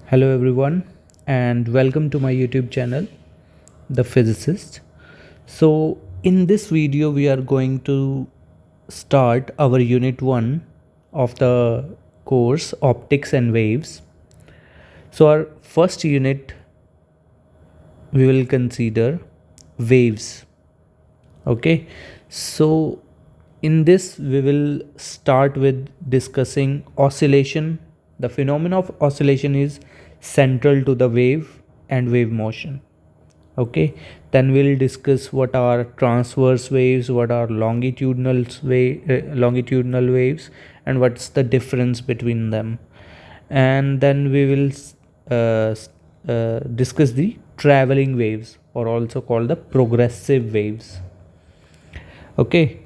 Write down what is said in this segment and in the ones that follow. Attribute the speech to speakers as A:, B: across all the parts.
A: Hello everyone and welcome to my YouTube channel The Physicist. So in this video we are going to start our unit 1 of the course Optics and Waves. So our first unit we will consider waves. Okay, so in this we will start with discussing oscillation. The phenomenon of oscillation is central to the wave and wave motion. Okay, then we'll discuss what are transverse waves, what are longitudinal waves, and what's the difference between them. And then we will discuss the traveling waves, or also called the progressive waves. Okay,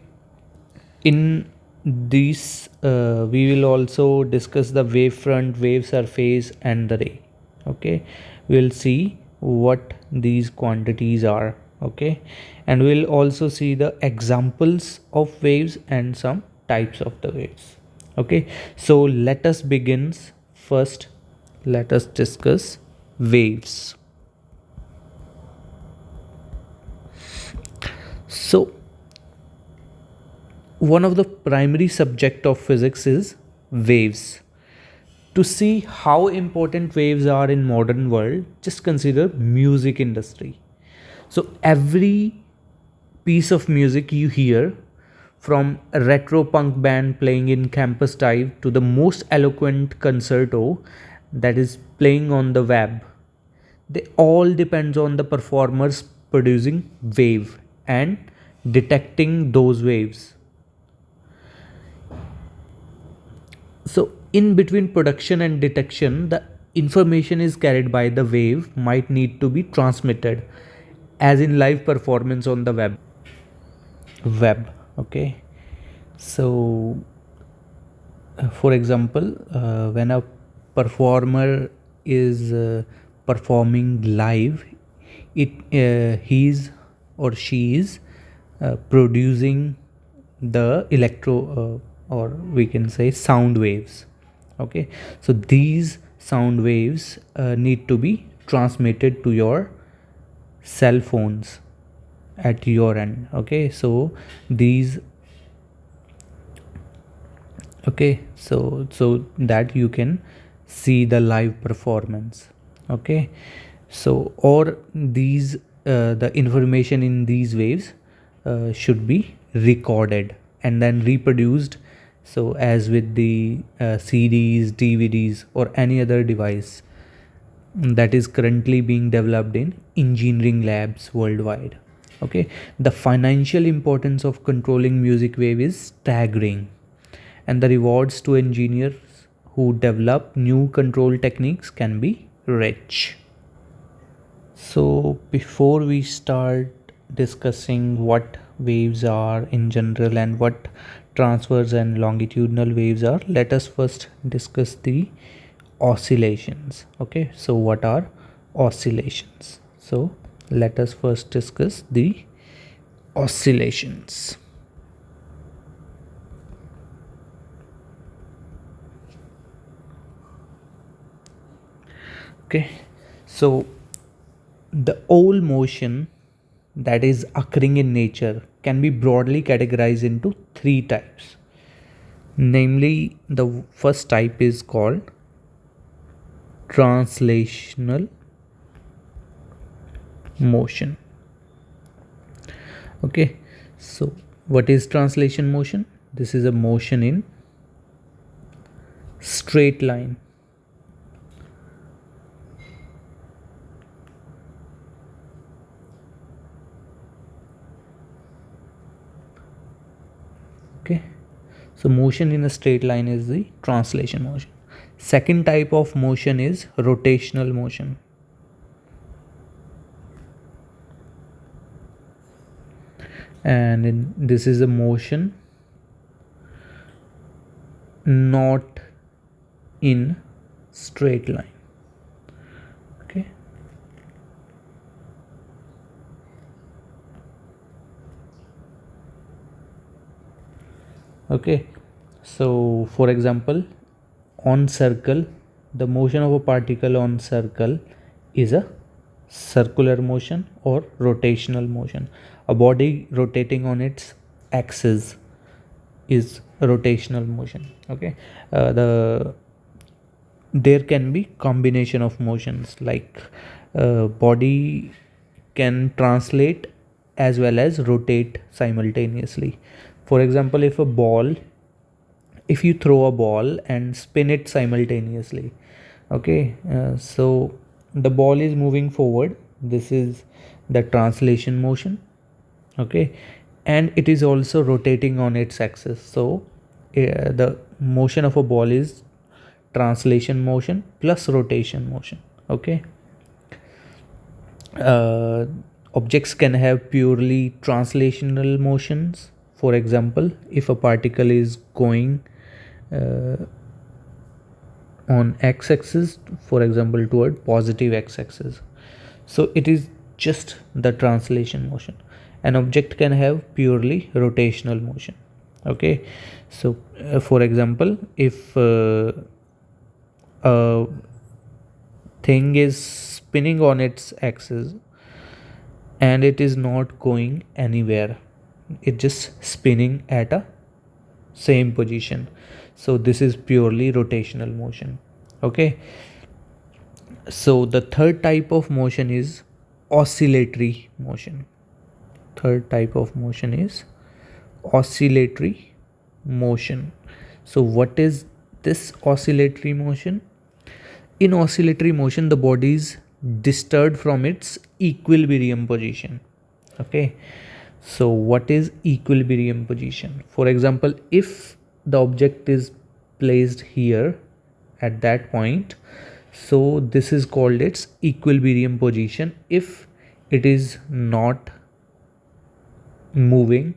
A: in these we will also discuss the wavefront, wave surface, and the ray. Okay, we'll see what these quantities are. Okay, and we'll also see the examples of waves and some types of the waves. Okay, so let us begin. First, let us discuss waves. So one of the primary subject of physics is waves. To see how important waves are in modern world, just consider music industry. So every piece of music you hear, from a retro punk band playing in campus dive to the most eloquent concerto that is playing on the web, they all depends on the performers producing wave and detecting those waves. So in between production and detection, the information is carried by the wave might need to be transmitted, as in live performance on the web. Okay, so for example, when a performer is performing live, it he's or she is producing the or we can say sound waves. Okay, so these sound waves need to be transmitted to your cell phones at your end. Okay, so these so that you can see the live performance. Okay, so or these the information in these waves should be recorded and then reproduced, so as with the CDs, DVDs, or any other device that is currently being developed in engineering labs worldwide. Okay, the financial importance of controlling music wave is staggering, and the rewards to engineers who develop new control techniques can be rich. So before we start discussing what waves are in general and what transverse and longitudinal waves are, let us first discuss the oscillations. Okay, so what are oscillations? So let us first discuss the oscillations. Okay, so the whole motion that is occurring in nature can be broadly categorized into three types. Namely, the first type is called translational motion. Okay, so what is translation motion? This is a motion in straight line. Okay, so motion in a straight line is the translation motion. Second type of motion is rotational motion. And this is a motion not in straight line. Okay, okay, so for example, on circle the motion of a particle on circle is a circular motion or rotational motion. A body rotating on its axis is rotational motion. Okay, the there can be combination of motions, like body can translate as well as rotate simultaneously. For example, if you throw a ball and spin it simultaneously, okay, so the ball is moving forward, this is the translation motion, okay, and it is also rotating on its axis. So the motion of a ball is translation motion plus rotation motion. Okay, uh, objects can have purely translational motions. For example, if a particle is going uh, on x-axis, for example toward positive x-axis, so it is just the translation motion. An object can have purely rotational motion. Okay, so for example, if a thing is spinning on its axis and it is not going anywhere, it just spinning at a same position, so this is purely rotational motion. Okay, so the third type of motion is oscillatory motion. Third type of motion is oscillatory motion. So what is this oscillatory motion? In oscillatory motion, the body is disturbed from its equilibrium position. Okay, so what is equilibrium position? For example, if the object is placed here at that point, so this is called its equilibrium position if it is not moving,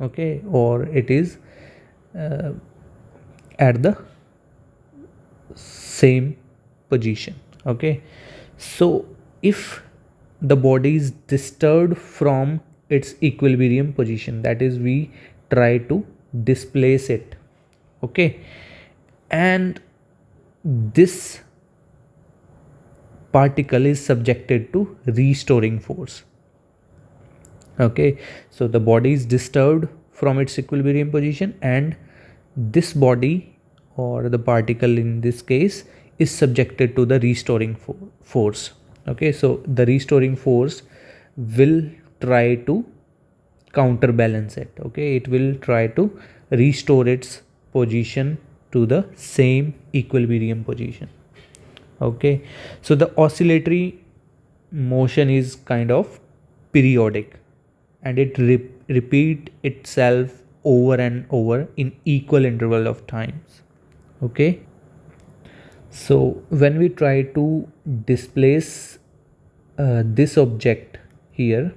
A: okay, or it is at the same position. Okay, so if the body is disturbed from its equilibrium position, that is, we try to displace it, okay, and this particle is subjected to restoring force. Okay, so the body is disturbed from its equilibrium position and this body or the particle in this case is subjected to the restoring force. Okay, so the restoring force will try to counterbalance it. Okay, it will try to restore its position to the same equilibrium position. Okay, so the oscillatory motion is kind of periodic and it repeat itself over and over in equal interval of times. Okay, so when we try to displace this object here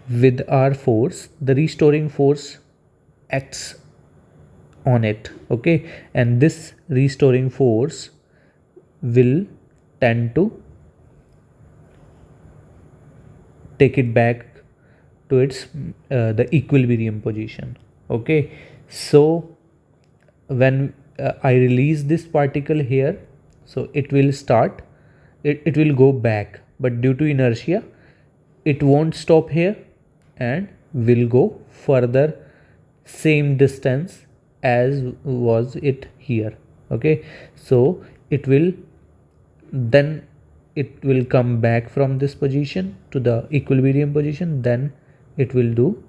A: with our force, the restoring force acts on it. Okay, and this restoring force will tend to take it back to its the equilibrium position. Okay, so when I release this particle here, so it will start, it will go back, but due to inertia it won't stop here and will go further same distance as was it here. Okay, so it will then it will come back from this position to the equilibrium position, then it will do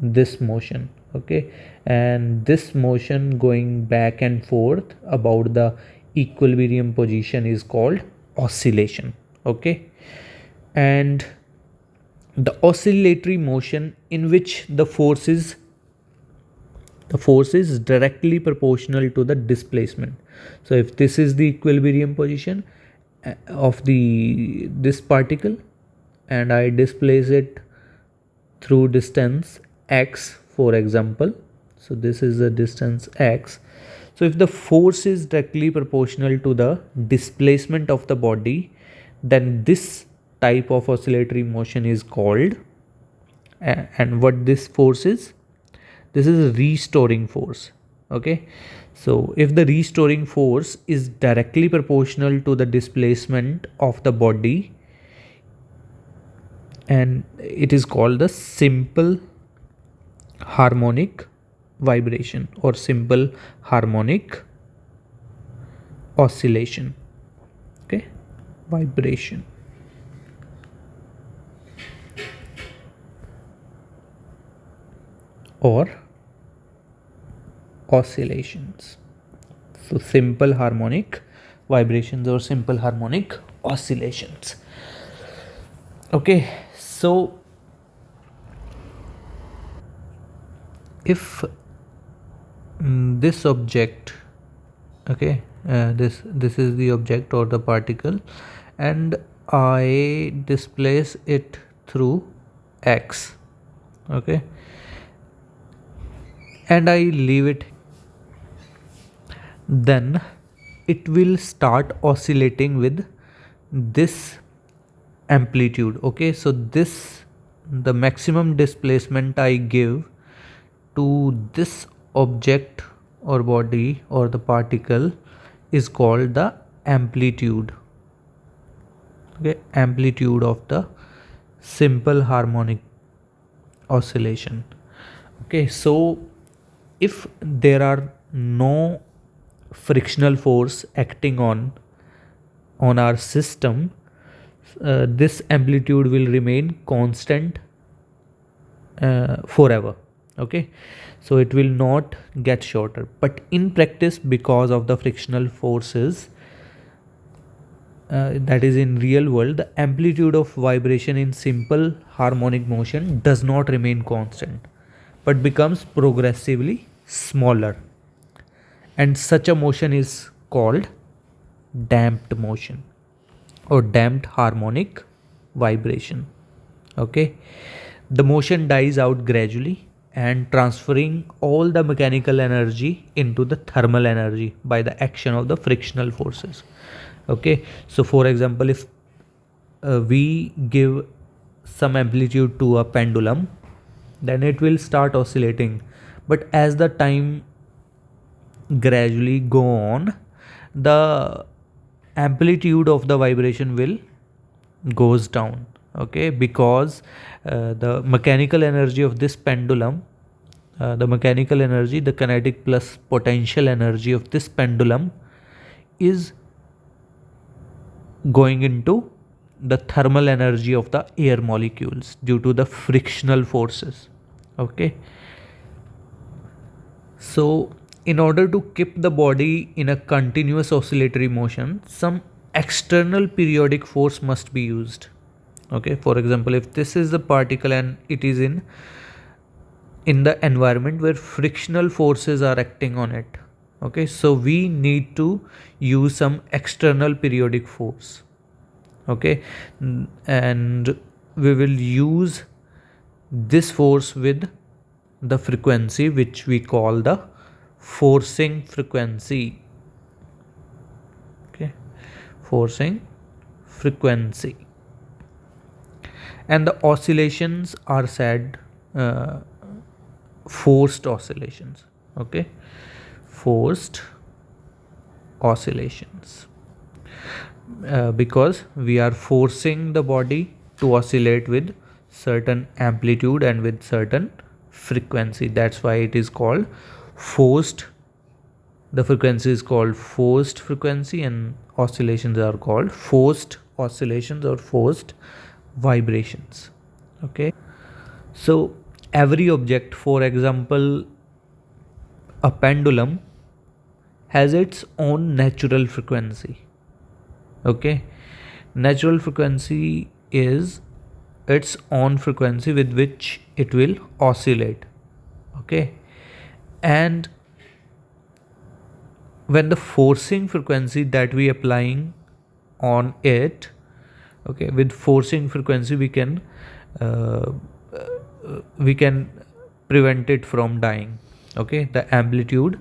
A: this motion. Okay, and this motion going back and forth about the equilibrium position is called oscillation. Okay, and the oscillatory motion in which the force is directly proportional to the displacement. So if this is the equilibrium position of this particle and I displace it through distance x, for example, so this is the distance x, so if the force is directly proportional to the displacement of the body, then this type of oscillatory motion is called, and what this force is, this is a restoring force. Okay, So if the restoring force is directly proportional to the displacement of the body, and it is called the simple harmonic vibration or simple harmonic oscillation. Okay, vibration or oscillations. So simple harmonic vibrations or simple harmonic oscillations. Okay, so if this object, okay, this is the object or the particle, and I displace it through x, okay, and I leave it, then it will start oscillating with this amplitude. Okay, so this, the maximum displacement I give to this object or body or the particle is called the amplitude. Okay, amplitude of the simple harmonic oscillation. Okay, so if there are no frictional force acting on our system, this amplitude will remain constant forever. Okay, so it will not get shorter, but in practice, because of the frictional forces, that is in real world, the amplitude of vibration in simple harmonic motion does not remain constant but becomes progressively smaller, and such a motion is called damped motion or damped harmonic vibration. Okay, the motion dies out gradually and transferring all the mechanical energy into the thermal energy by the action of the frictional forces. Okay, so for example, if we give some amplitude to a pendulum, then it will start oscillating, but as the time gradually go on, the amplitude of the vibration will goes down. Okay, because the mechanical energy of this pendulum, the mechanical energy, the kinetic plus potential energy of this pendulum is going into the thermal energy of the air molecules due to the frictional forces. Okay, so in order to keep the body in a continuous oscillatory motion, some external periodic force must be used. Okay, for example, if this is the particle and it is in the environment where frictional forces are acting on it, okay, so we need to use some external periodic force. Okay, and we will use this force with the frequency which we call the forcing frequency. Okay, forcing frequency, and the oscillations are said forced oscillations. Okay, forced oscillations, because we are forcing the body to oscillate with certain amplitude and with certain frequency. That's why it is called forced. The frequency is called forced frequency and oscillations are called forced oscillations or forced vibrations. Okay, so every object, for example a pendulum, has its own natural frequency. Okay, natural frequency is its own frequency with which it will oscillate. Okay, and when the forcing frequency that we applying on it, okay, with forcing frequency uh, we can prevent it from dying. Okay, the amplitude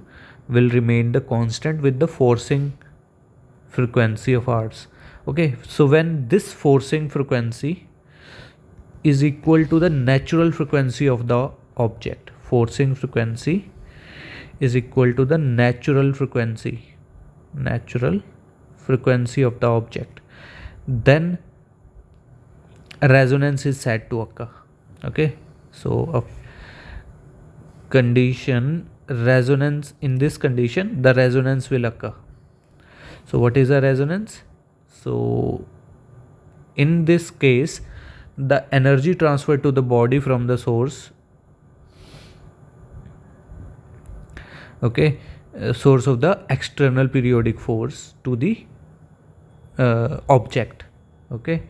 A: will remain the constant with the forcing frequency of ours. Okay, so when this forcing frequency is equal to the natural frequency of the object, forcing frequency is equal to the natural frequency of the object, then resonance is said to occur. Okay, so a condition resonance, in this condition the resonance will occur. So what is a resonance? So in this case, the energy transferred to the body from the source, okay, source of the external periodic force to the object. Okay,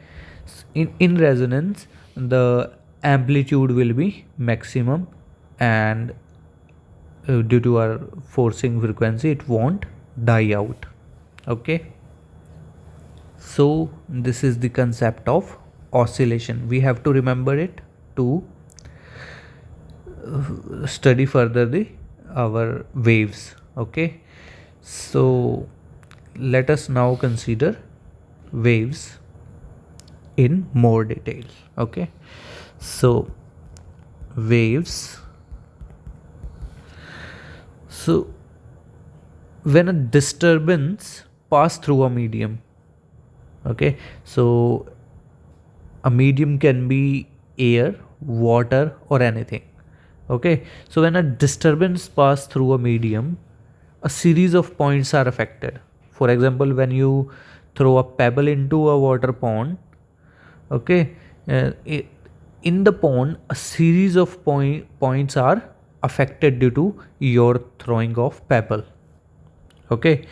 A: in resonance the amplitude will be maximum, and due to our forcing frequency it won't die out. Okay, so this is the concept of oscillation. We have to remember it to study further the our waves. Okay, so let us now consider waves in more detail. Okay, so waves, so when a disturbance pass through a medium, okay, so a medium can be air, water, or anything. Okay, so when a disturbance pass through a medium, a series of points are affected. For example, when you throw a pebble into a water pond, okay, in the pond a series of points are affected due to your throwing of pebble. Okay,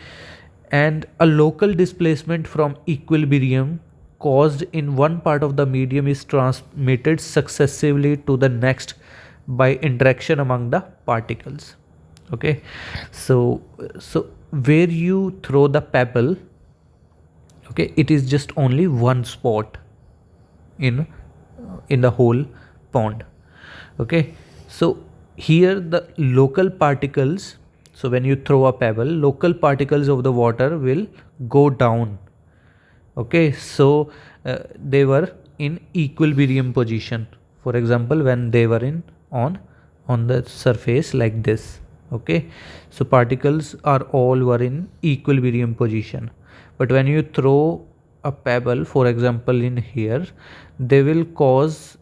A: and a local displacement from equilibrium caused in one part of the medium is transmitted successively to the next by interaction among the particles. Okay, so where you throw the pebble, okay, it is just only one spot in the whole pond. Okay, so here the local particles, so when you throw a pebble, local particles of the water will go down. Okay, so they were in equilibrium position. For example, when they were in on the surface like this. Okay, so particles are all were in equilibrium position, but when you throw a pebble, for example in here, they will cause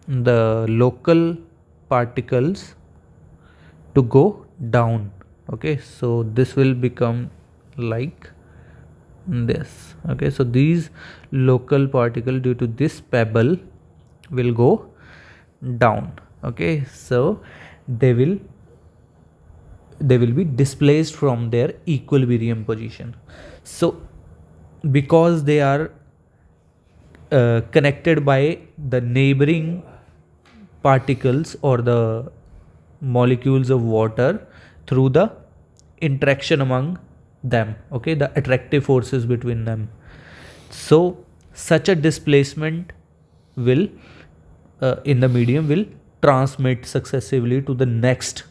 A: the local particles to go down. Okay, so this will become like this. Okay, so these local particle due to this pebble will go down. Okay, so they will be displaced from their equilibrium position. So because they are connected by the neighboring particles or the molecules of water through the interaction among them, okay, the attractive forces between them, so such a displacement will in the medium will transmit successively to the next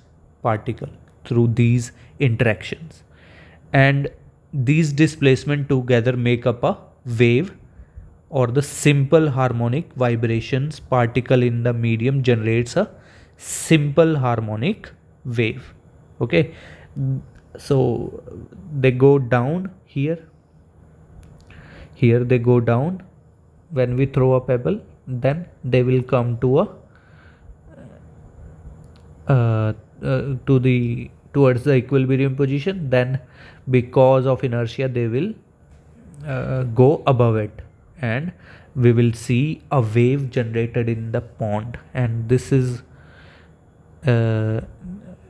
A: particle through these interactions, and these displacement together make up a wave or the simple harmonic vibrations. Particle in the medium generates a simple harmonic wave. Okay, so they go down here they go down when we throw a pebble, then they will come to a towards the equilibrium position, then because of inertia they will go above it, and we will see a wave generated in the pond, and this is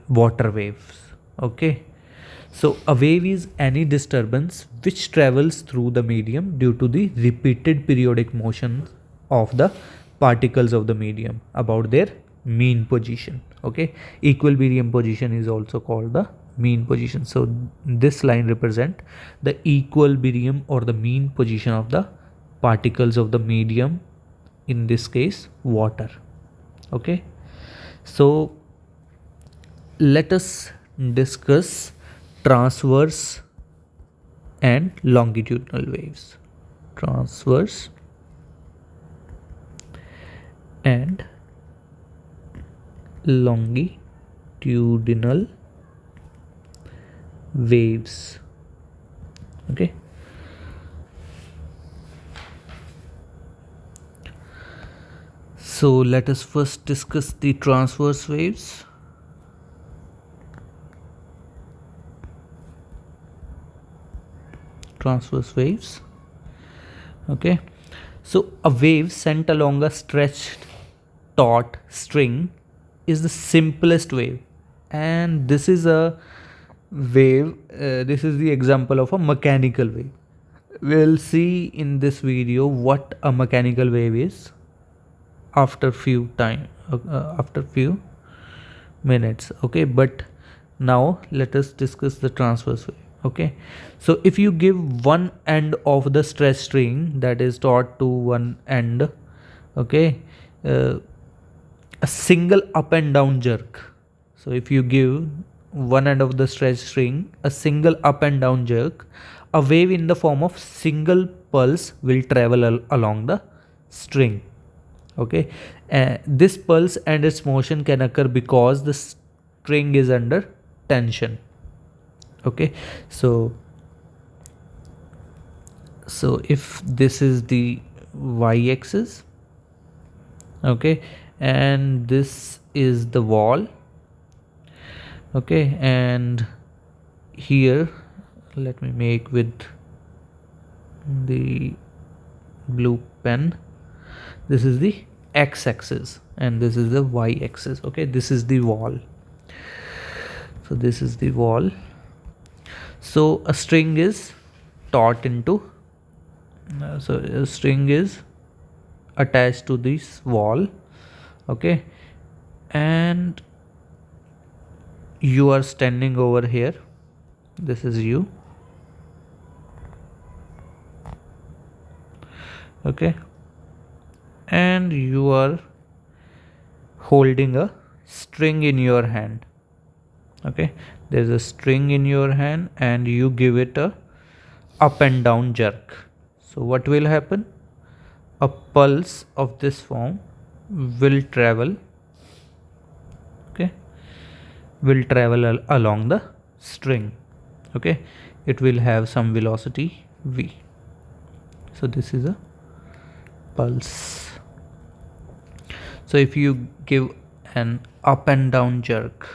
A: water waves. Okay, so a wave is any disturbance which travels through the medium due to the repeated periodic motions of the particles of the medium about their mean position. Okay, equilibrium position is also called the mean position. So this line represent the equilibrium or the mean position of the particles of the medium, in this case water. Okay, so let us discuss transverse and longitudinal waves. Transverse and longitudinal waves. Okay, so let us first discuss the transverse waves. Transverse waves. Okay, so a wave sent along a stretched taut string is the simplest wave, and this is a wave, this is the example of a mechanical wave. We'll see in this video what a mechanical wave is after after few minutes. Okay, but now let us discuss the transverse wave. Okay, so if you give one end of the stress string that is taut to one end, okay, a single up and down jerk. So if you give one end of the stretch string a single up and down jerk, a wave in the form of single pulse will travel along the string. Okay, this pulse and its motion can occur because the string is under tension. Okay, so if this is the y-axis, okay, and this is the wall, okay, and here let me make with the blue pen, this is the x-axis and this is the y-axis. Okay, this is the wall, so this is the wall. So a string is taut into so a string is attached to this wall. Okay, and you are standing over here, this is you. Okay, and you are holding a string in your hand. Okay, there's a string in your hand and you give it a up and down jerk. So what will happen? A pulse of this form will travel, okay, will travel along the string. Okay, it will have some velocity v. So this is a pulse. So if you give an up and down jerk,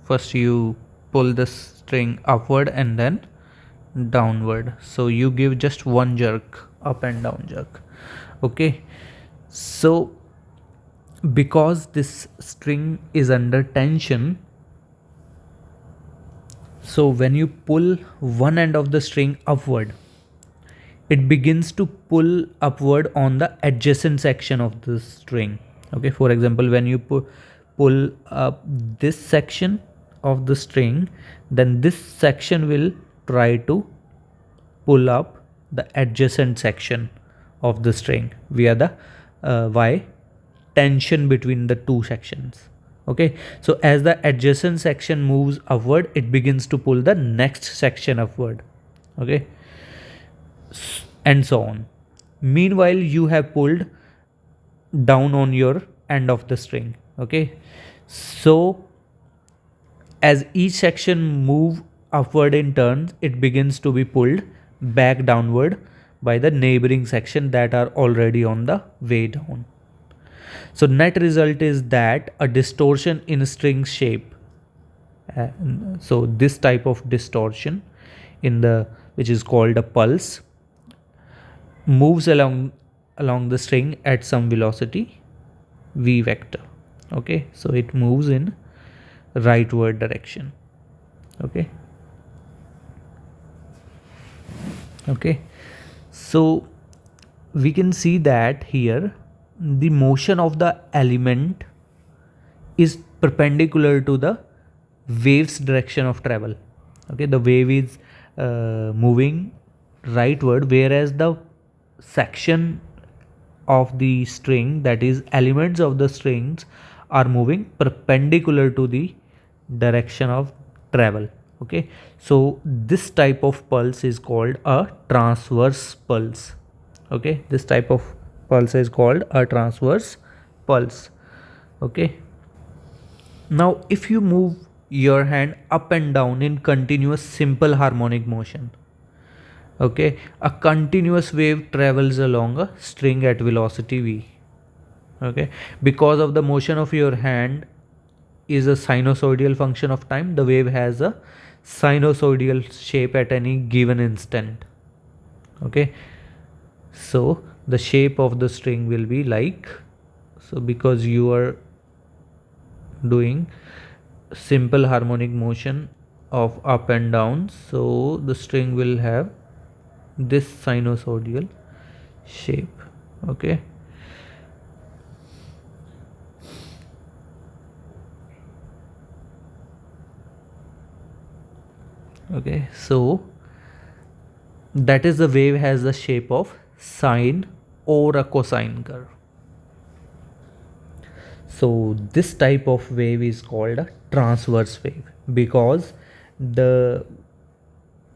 A: first you pull the string upward and then downward, so you give just one jerk, up and down jerk. Okay, so because this string is under tension, so when you pull one end of the string upward, it begins to pull upward on the adjacent section of the string. Okay, for example, when you pull up this section of the string, then this section will try to pull up the adjacent section of the string via the y tension between the two sections. Okay, so as the adjacent section moves upward, it begins to pull the next section upward. Okay, and so on. Meanwhile, you have pulled down on your end of the string. Okay, so as each section move upward in turns, it begins to be pulled back downward by the neighboring section that are already on the way down. So net result is that a distortion in string shape, so this type of distortion in the, which is called a pulse, moves along the string at some velocity v vector. Okay, so it moves in rightward direction. Okay, okay, so we can see that here the motion of the element is perpendicular to the wave's direction of travel. Okay, the wave is moving rightward, whereas the section of the string, that is elements of the strings, are moving perpendicular to the direction of travel. Okay, so this type of pulse is called a transverse pulse. Okay, this type of pulse is called a transverse pulse. Okay, now if you move your hand up and down in continuous simple harmonic motion. Okay, a continuous wave travels along a string at velocity v. Okay, because of the motion of your hand is a sinusoidal function of time, the wave has a sinusoidal shape at any given instant. Okay, so the shape of the string will be like, so because you are doing simple harmonic motion of up and down, so the string will have this sinusoidal shape. Okay, okay, so that is, the wave has the shape of sine or a cosine curve. So this type of wave is called a transverse wave because the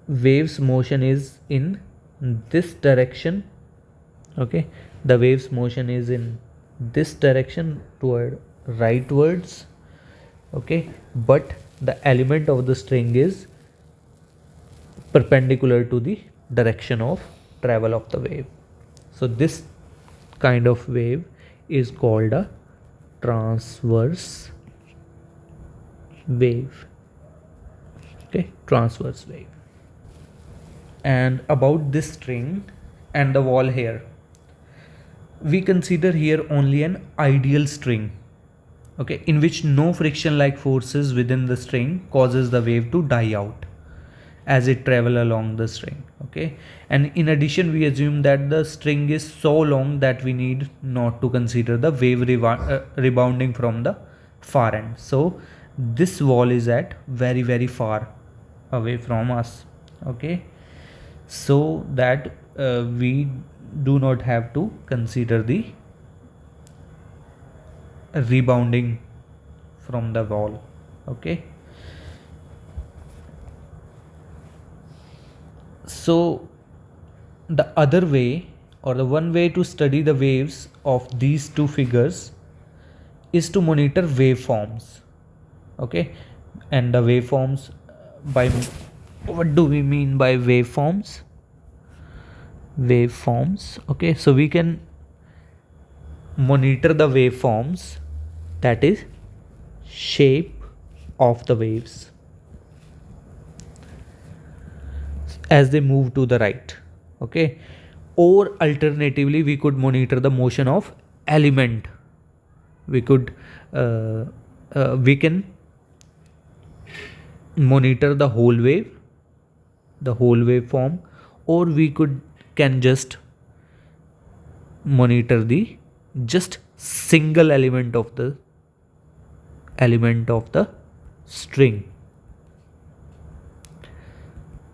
A: wave's motion is in this direction. Okay, the wave's motion is in this direction toward rightwards. Okay, but the element of the string is perpendicular to the direction of travel of the wave. So this kind of wave is called a transverse wave. Okay, transverse wave. And about this string and the wall here, we consider here only an ideal string, okay, in which no friction like forces within the string causes the wave to die out as it travel along the string. Okay, and in addition we assume that the string is so long that we need not to consider the wave rebounding from the far end. So this wall is at very far away from us. Okay, so that we do not have to consider the rebounding from the wall. Okay, so the other way, or the one way to study the waves of these two figures is to monitor waveforms. Okay, and the waveforms, by what do we mean by waveforms? Waveforms, okay, so we can monitor the waveforms, that is shape of the waves as they move to the right. Okay, or alternatively we could monitor the motion of element. We could we can monitor the whole waveform, or we can just monitor the just single element of the string.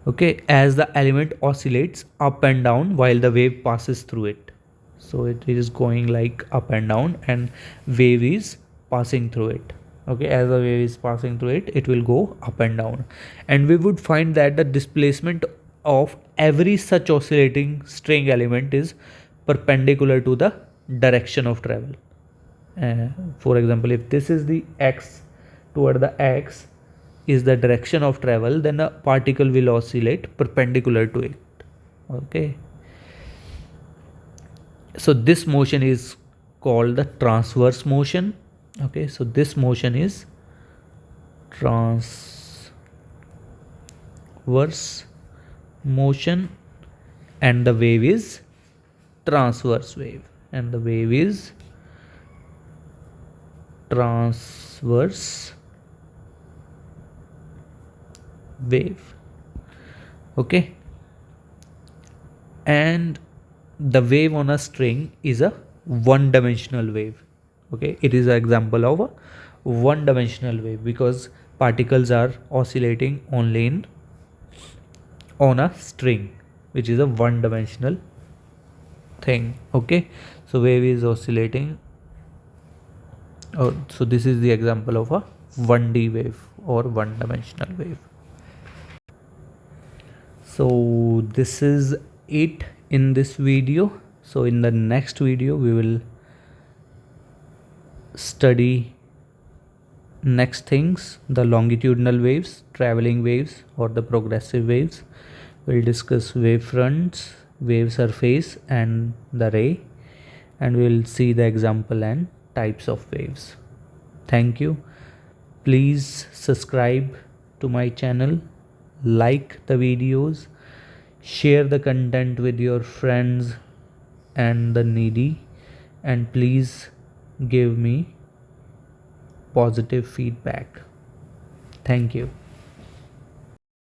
A: Okay, as the element oscillates up and down while the wave passes through it. So it is going like up and down and wave is passing through it. Okay, as the wave is passing through it, it will go up and down, and we would find that the displacement of every such oscillating string element is perpendicular to the direction of travel. For example, if this is the x, toward the x is the direction of travel, then a particle will oscillate perpendicular to it. Okay, so this motion is called the transverse motion. Okay, so this motion is transverse motion, and the wave is transverse wave, and the wave is transverse wave. Okay, and the wave on a string is a one-dimensional wave. Okay, it is an example of a one-dimensional wave because particles are oscillating only on a string, which is a one-dimensional thing. Okay, so wave is oscillating. So this is the example of a 1D wave or one-dimensional wave. So this is it in this video. So in the next video we will study next things, the longitudinal waves, traveling waves, or the progressive waves. We'll discuss wave fronts, wave surface, and the ray, and we'll see the example and types of waves. Thank you. Please subscribe to my channel, like the videos, share the content with your friends and the needy, and please give me positive feedback. Thank you.